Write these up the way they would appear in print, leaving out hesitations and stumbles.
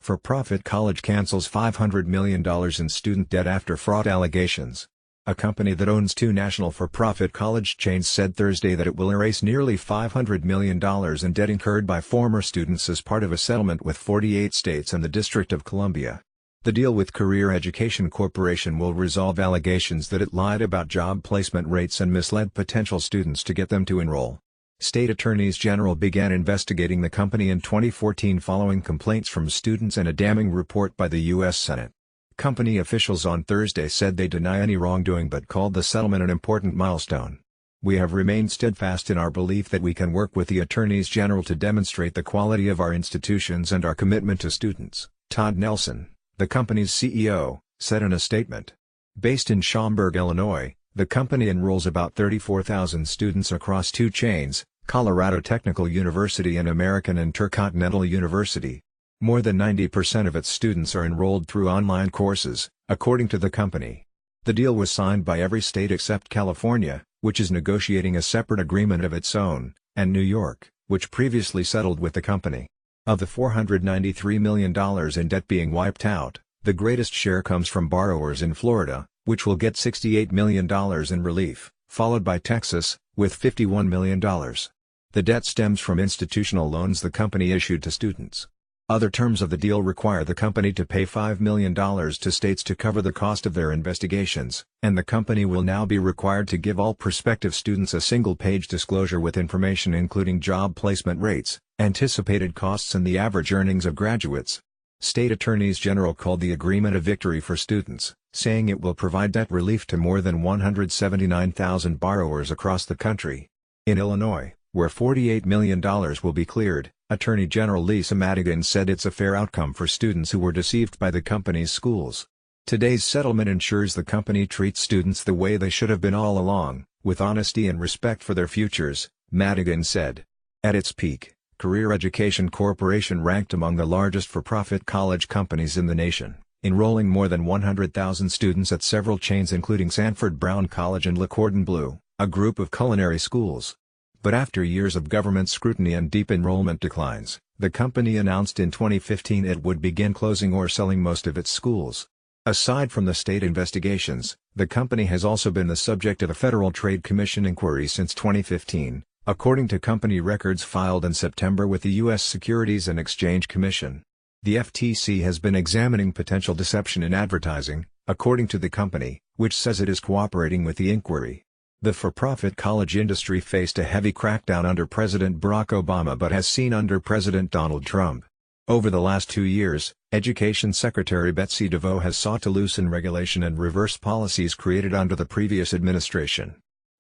For-profit college cancels $500 million in student debt after fraud allegations. A company that owns two national for-profit college chains said Thursday that it will erase nearly $500 million in debt incurred by former students as part of a settlement with 48 states and the District of Columbia. The deal with Career Education Corporation will resolve allegations that it lied about job placement rates and misled potential students to get them to enroll. State attorneys general began investigating the company in 2014 following complaints from students and a damning report by the U.S. Senate. Company officials on Thursday said they deny any wrongdoing but called the settlement an important milestone. "We have remained steadfast in our belief that we can work with the attorneys general to demonstrate the quality of our institutions and our commitment to students," Todd Nelson, the company's CEO, said in a statement. Based in Schaumburg, Illinois, the company enrolls about 34,000 students across two chains, Colorado Technical University and American Intercontinental University. More than 90% of its students are enrolled through online courses, according to the company. The deal was signed by every state except California, which is negotiating a separate agreement of its own, and New York, which previously settled with the company. Of the $493 million in debt being wiped out, the greatest share comes from borrowers in Florida, which will get $68 million in relief, followed by Texas, with $51 million. The debt stems from institutional loans the company issued to students. Other terms of the deal require the company to pay $5 million to states to cover the cost of their investigations, and the company will now be required to give all prospective students a single-page disclosure with information including job placement rates, anticipated costs and the average earnings of graduates. State attorneys general called the agreement a victory for students, saying it will provide debt relief to more than 179,000 borrowers across the country. In Illinois, where $48 million will be cleared, Attorney General Lisa Madigan said it's a fair outcome for students who were deceived by the company's schools. Today's settlement ensures the company treats students the way they should have been all along, with honesty and respect for their futures, Madigan said. At its peak, Career Education Corporation ranked among the largest for-profit college companies in the nation, enrolling more than 100,000 students at several chains including Sanford Brown College and Le Cordon Bleu, a group of culinary schools. But after years of government scrutiny and deep enrollment declines, the company announced in 2015 it would begin closing or selling most of its schools. Aside from the state investigations, the company has also been the subject of a Federal Trade Commission inquiry since 2015, according to company records filed in September with the U.S. Securities and Exchange Commission. The FTC has been examining potential deception in advertising, according to the company, which says it is cooperating with the inquiry. The for-profit college industry faced a heavy crackdown under President Barack Obama but has seen under President Donald Trump. Over the last 2 years, Education Secretary Betsy DeVos has sought to loosen regulation and reverse policies created under the previous administration.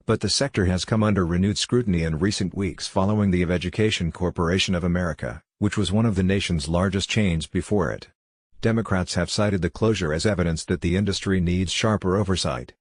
But the sector has come under renewed scrutiny in recent weeks following the Education Corporation of America, which was one of the nation's largest chains before it. Democrats have cited the closure as evidence that the industry needs sharper oversight.